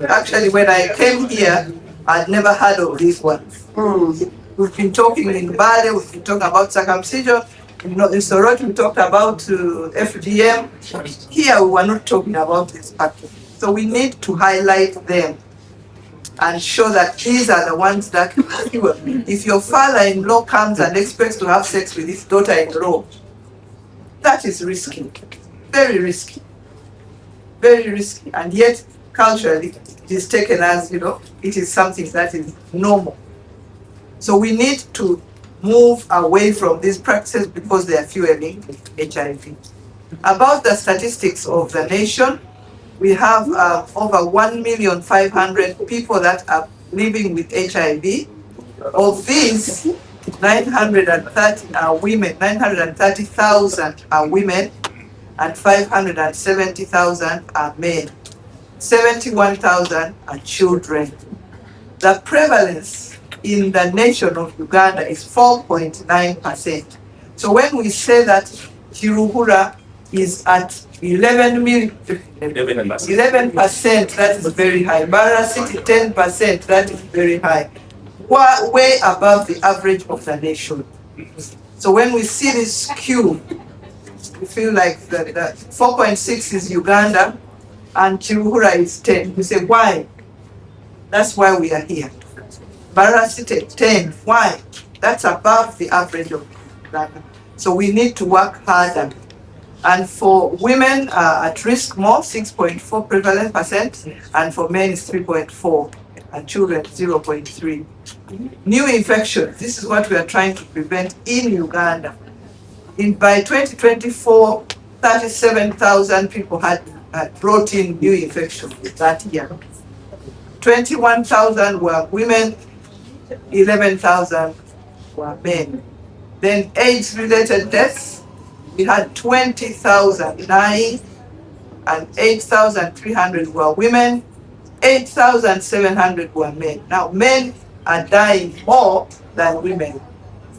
Actually, when I came here, I'd never heard of these ones. We've been talking in Bali, we've been talking about circumcision. In Sorot, we talked about FGM. Here, we were not talking about this factor. So we need to highlight them and show that these are the ones that cure. If your father-in-law comes and expects to have sex with his daughter-in-law, that is risky, very risky, very risky. And yet, culturally, it is taken as, it is something that is normal. So we need to move away from these practices because they are fueling HIV. About the statistics of the nation, we have over 1,500,000 people that are living with HIV. Of these, 930 are women, 930,000 are women, and 570,000 are men. 71,000 are children. The prevalence in the nation of Uganda is 4.9%. So when we say that Kiruhura is at 11%, that is very high. Barra City, 10%, that is very high. Way above the average of the nation. So when we see this skew, we feel like the 4.6 is Uganda and Kiruhura is 10. We say, why? That's why we are here. Barra City, 10. Why? That's above the average of Uganda. So we need to work harder. And for women at risk more, 6.4 prevalent percent, and for men is 3.4, and children 0.3. New infections, this is what we are trying to prevent in Uganda. By 2024, 37,000 people had brought in new infections that year. 21,000 were women, 11,000 were men. Then AIDS-related deaths, we had 20,000 dying, and 8,300 were women, 8,700 were men. Now, men are dying more than women.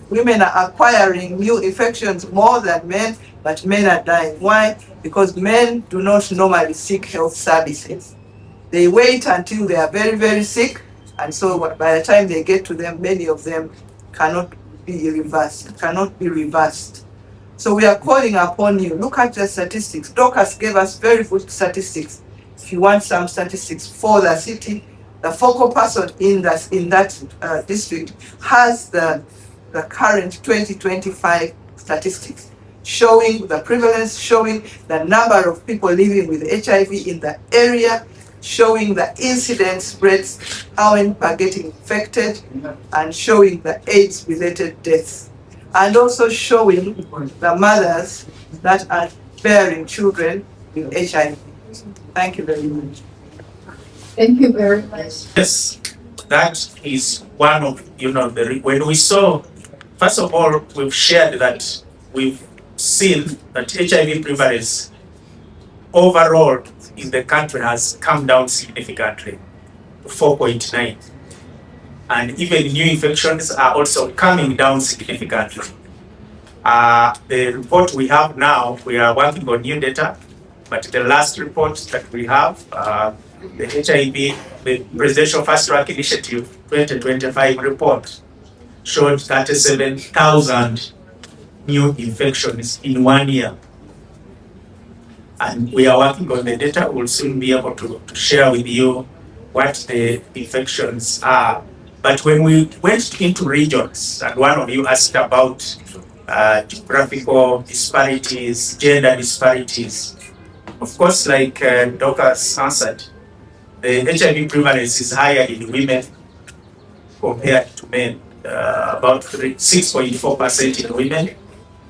Women are acquiring new infections more than men, but men are dying. Why? Because men do not normally seek health services. They wait until they are very, very sick, and so by the time they get to them, many of them cannot be reversed. So we are calling upon you. Look at the statistics. Dorcas gave us very good statistics. If you want some statistics for the city, the focal person in that district has the current 2025 statistics, showing the prevalence, showing the number of people living with HIV in the area, showing the incidence rates, how many are getting infected, and showing the AIDS-related deaths. And also showing the mothers that are bearing children with HIV. Thank you very much. Thank you very much. Yes, that is one of, when we saw, first of all, we've shared that we've seen that HIV prevalence overall in the country has come down significantly to 4.9. And even new infections are also coming down significantly. The report we have now, we are working on new data, but the last report that we have, the HIV, the Presidential Fast Track Initiative 2025 report, showed 37,000 new infections in 1 year. And we are working on the data. We'll soon be able to share with you what the infections are. But when we went into regions, and one of you asked about geographical disparities, gender disparities, of course, like Dorcas answered, the HIV prevalence is higher in women compared to men, about 6.4% in women,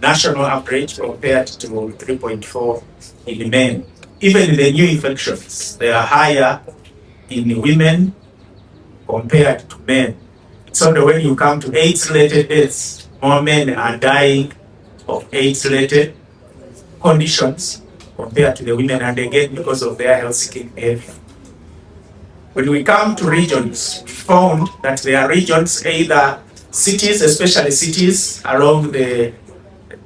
national average compared to 3.4% in men. Even the new infections, they are higher in women compared to men. So when you come to AIDS-related deaths, more men are dying of AIDS-related conditions compared to the women, and again because of their health-seeking behavior. When we come to regions, we found that there are regions, either cities, especially cities along the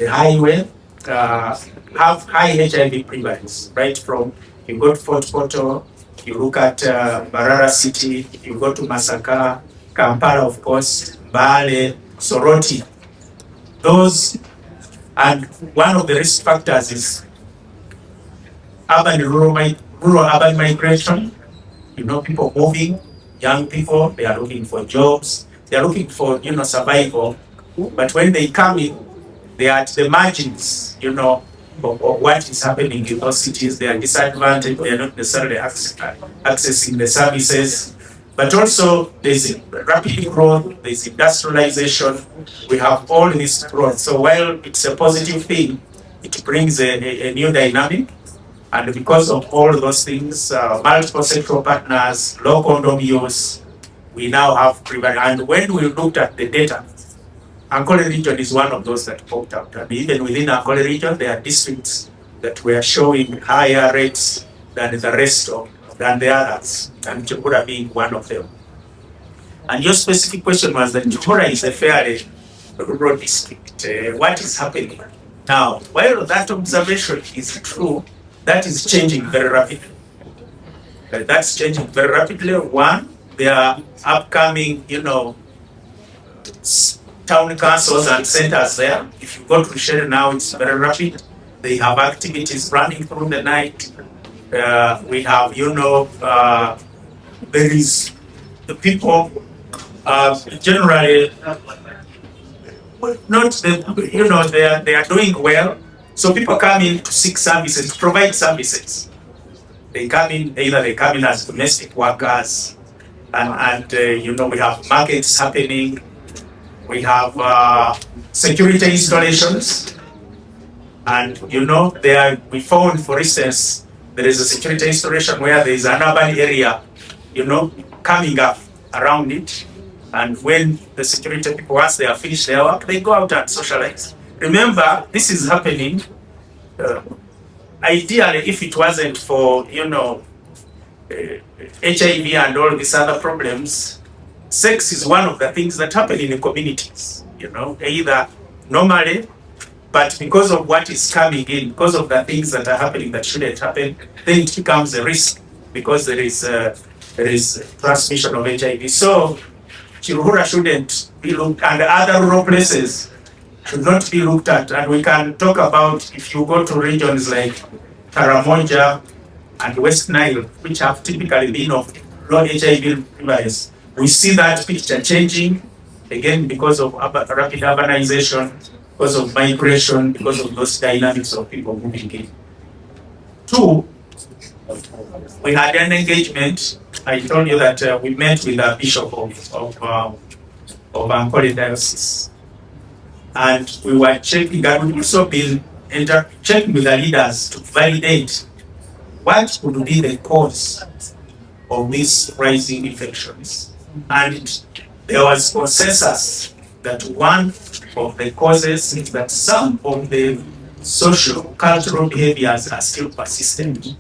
highway, have high HIV prevalence, right from you go to Fort Portal, You look at Barara City, you go to Masaka, Kampala, of course, Mbale, Soroti. Those, and one of the risk factors is rural-urban migration. You know, people moving, young people, they are looking for jobs, they are looking for, survival. But when they come in, they are at the margins, of what is happening in those cities. They are disadvantaged, they are not necessarily accessing the services. But also, there's rapid growth, there's industrialization, we have all this growth. So while it's a positive thing, it brings a new dynamic. And because of all those things, multiple sexual partners, low condom use, we now have prevalence. And when we looked at the data, Ankole Region is one of those that popped out. And even within Ankole Region, there are districts that were showing higher rates than than the others, and Kiruhura being one of them. And your specific question was that Kiruhura is a fairly rural district. What is happening? Now, while that observation is true, that is changing very rapidly. That's changing very rapidly. One, there are upcoming, town councils and centers there. If you go to Shere now, it's very rapid. They have activities running through the night. We have, there is the people generally not the, they are doing well. So people come in to seek services, to provide services. They come in as domestic workers, and we have markets happening. We have security installations, and we found, for instance, there is a security installation where there is an urban area, coming up around it, and when the security people, once they are finished their work, they go out and socialize. Remember, this is happening. Ideally, if it wasn't for HIV and all these other problems, sex is one of the things that happen in the communities, either normally, but because of what is coming in, because of the things that are happening that shouldn't happen, then it becomes a risk because there is transmission of HIV. So Kiruhura shouldn't be looked, and other rural places should not be looked at. And we can talk about, if you go to regions like Karamoja and West Nile, which have typically been of low HIV prevalence, we see that picture changing, again, because of rapid urbanization, because of migration, because of those dynamics of people moving in. Two, we had an engagement. I told you that we met with the Bishop of Ankole Diocese. And we were checking, and we've also been checking with the leaders to validate what could be the cause of these rising infections. And there was consensus that one of the causes is that some of the social, cultural behaviors are still persistent,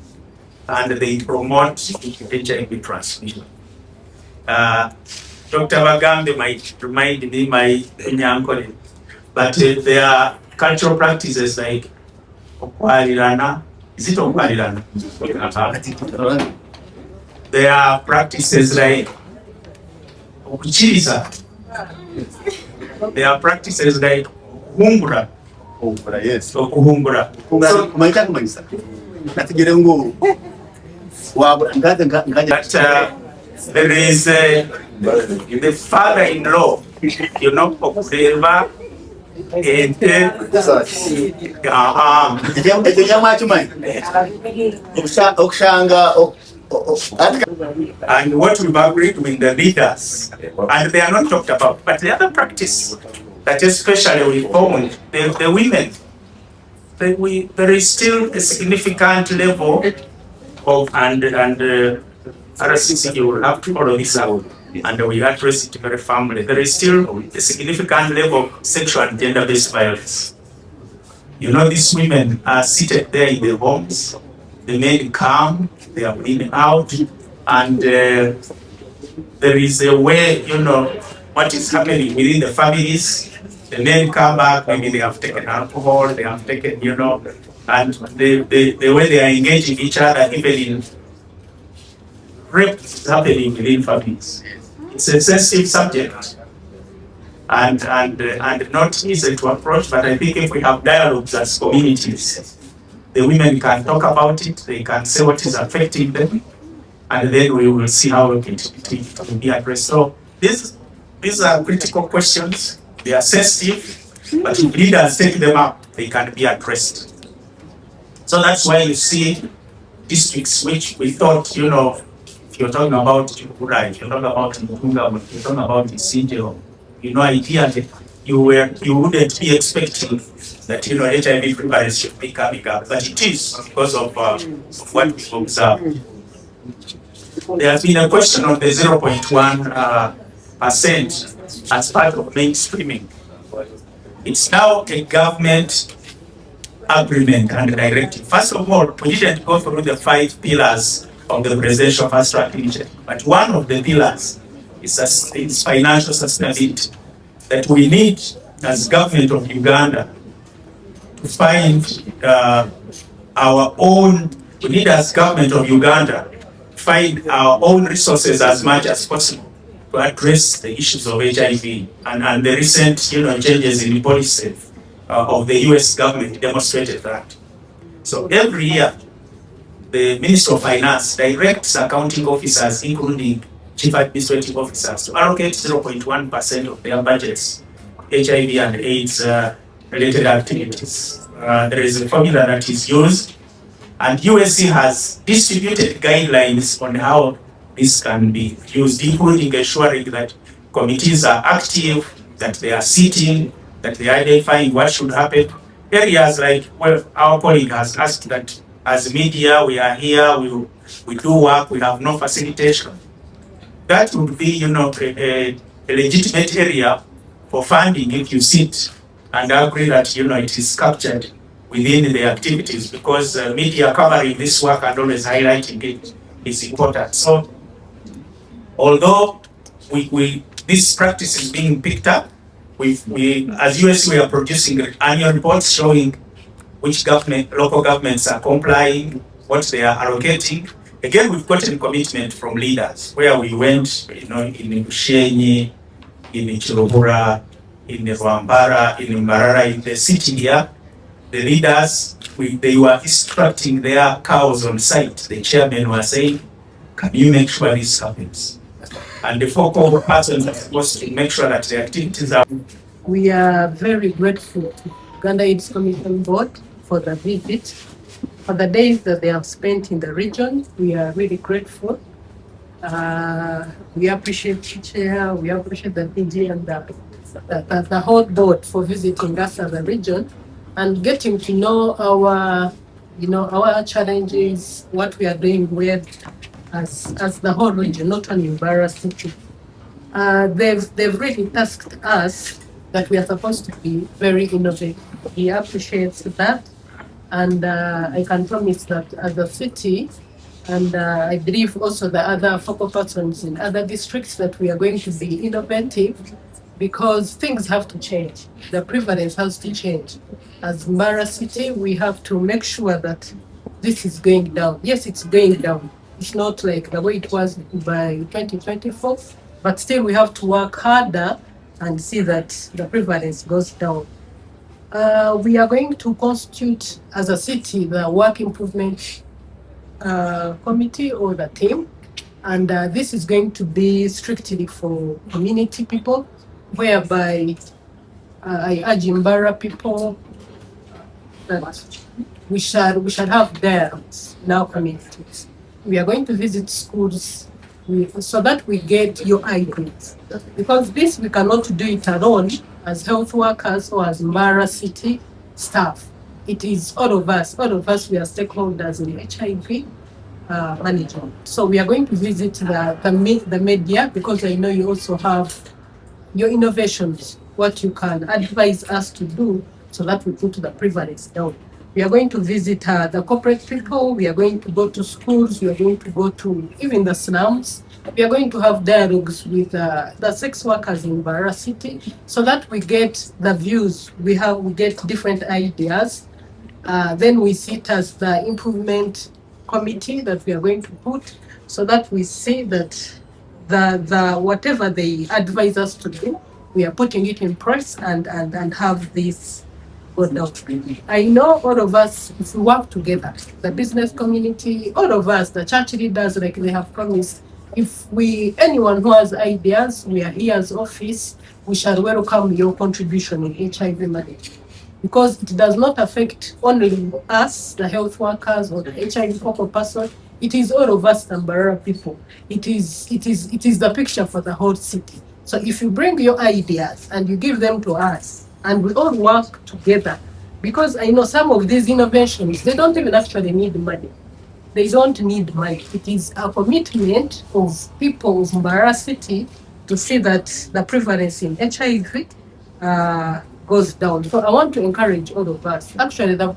and they promote HIV transmission. Dr. Bagambe might remind me my Ankole, but there are cultural practices like Okwarirana. Is it Okwarirana? There are practices like Okuchiriza. There are practices like Humbura. Yes. Okuhumbura. There is the father-in-law, Okureva, and what we've agreed with the leaders, and they are not talked about, but the other practice that especially we found, the women, there is still a significant level of, and RCC, you will have to follow this out, and we address it very firmly. There is still a significant level of sexual and gender-based violence. These women are seated there in their homes. The men come, they are been out, and there is a way, what is happening within the families. The men come back, maybe they have taken alcohol, they have taken, and the way they are engaging each other, even in rape is happening within families. It's a sensitive subject and not easy to approach, but I think if we have dialogues as communities, the women can talk about it, they can say what is affecting them, and then we will see how it will be addressed. So these are critical questions. They are sensitive, but if leaders take them up, they can be addressed. So that's why you see districts which we thought, you know, if you're talking about Kiruhura, if you're talking about Mugunga, if you're talking about Isinjo, you know, ideally you wouldn't be expecting that, you know, HIV prevalence should be coming up, but it is because of what we observe. There has been a question on the 0.1% as part of mainstreaming. It's now a government agreement and directive. First of all, we didn't go through the 5 pillars of the presidential fast track initiative, but one of the pillars is financial sustainability, that we need as government of Uganda to find our own, we need as government of Uganda find our own resources as much as possible to address the issues of HIV, and the recent, you know, changes in policy of the US government demonstrated that. So every year, the Minister of Finance directs accounting officers, including chief administrative officers, to allocate 0.1% of their budgets, HIV and AIDS related activities. There is a formula that is used, and USC has distributed guidelines on how this can be used, including ensuring that committees are active, that they are sitting, that they are identifying what should happen. Areas like, well, our colleague has asked that as media, we are here, we do work, we have no facilitation. That would be, you know, a legitimate area for funding if you sit and agree that, you know, it is captured within the activities, because media covering this work and always highlighting it is important. So, although this practice is being picked up, we as USC, we are producing annual reports showing which local governments are complying, what they are allocating. Again, we've gotten commitment from leaders where we went, you know, in Bushenyi, in Kiruhura, in Rwambara, in Mbarara, in the city here. The leaders, they were instructing their cows on site. The chairman was saying, can you make sure this happens? And the focal persons are supposed to make sure that the activities are. We are very grateful to Uganda AIDS Commission Board for the visit, for the days that they have spent in the region. We are really grateful. We appreciate the chair, we appreciate the DG and the whole board for visiting us as a region and getting to know our, you know, our challenges, what we are doing with as the whole region, not only Mbarara City. They've really tasked us that we are supposed to be very innovative. He appreciates that, and I can promise that as a city, and I believe also the other focal persons in other districts, that we are going to be innovative, because things have to change. The prevalence has to change. As Mbarara City, we have to make sure that this is going down. Yes, it's going down. It's not like the way it was by 2024, but still we have to work harder and see that the prevalence goes down. We are going to constitute as a city the work improvement committee or the team, and this is going to be strictly for community people, whereby I urge Mbarara people that we shall have dialogues in our communities. We are going to visit schools so that we get your ideas, because this we cannot do it alone as health workers or as Mbarara City staff. It is all of us. All of us, we are stakeholders in HIV management. So we are going to visit the media, because I know you also have your innovations, what you can advise us to do so that we put the prevalence down. We are going to visit the corporate people. We are going to go to schools. We are going to go to even the slums. We are going to have dialogues with the sex workers in Mbarara City, so that we get the views. We get different ideas. Then we sit as the improvement committee that we are going to put, so that we see that the whatever they advise us to do, we are putting it in place and have this go down. I know all of us, if we work together, the business community, all of us, the church leaders, like they have promised, if anyone who has ideas, we are here as office, we shall welcome your contribution in HIV management. Because it does not affect only us, the health workers or the HIV focal person. It is all of us, the Mbarara people. It is the picture for the whole city. So if you bring your ideas and you give them to us, and we all work together, because I know some of these innovations, they don't even actually need money. They don't need money. It is a commitment of people of Mbarara City to see that the prevalence in HIV goes down. So I want to encourage all of us actually to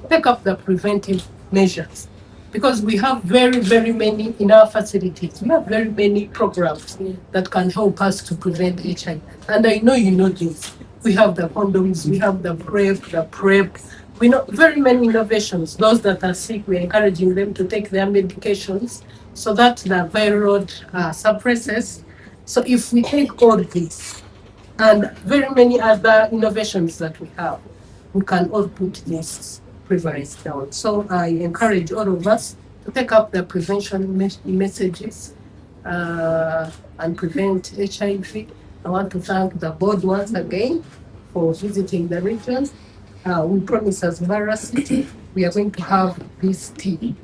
take up the preventive measures, because we have very, very many in our facilities. We have very many programs that can help us to prevent HIV. And I know you know this. We have the condoms, we have the PrEP. We know very many innovations. Those that are sick, we're encouraging them to take their medications so that the viral load suppresses. So if we take all this and very many other innovations that we have, we can all put this prevalence down. So I encourage all of us to take up the prevention messages and prevent HIV. I want to thank the board once again for visiting the region. We promise as Mbarara City, we are going to have this team,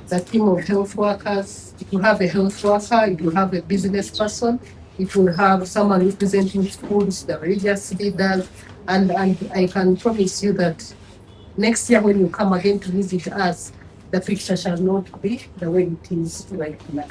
the team of health workers. It will have a health worker, it will have a business person, it will have someone representing schools, the religious leaders, and I can promise you that next year when you come again to visit us, the picture shall not be the way it is right now.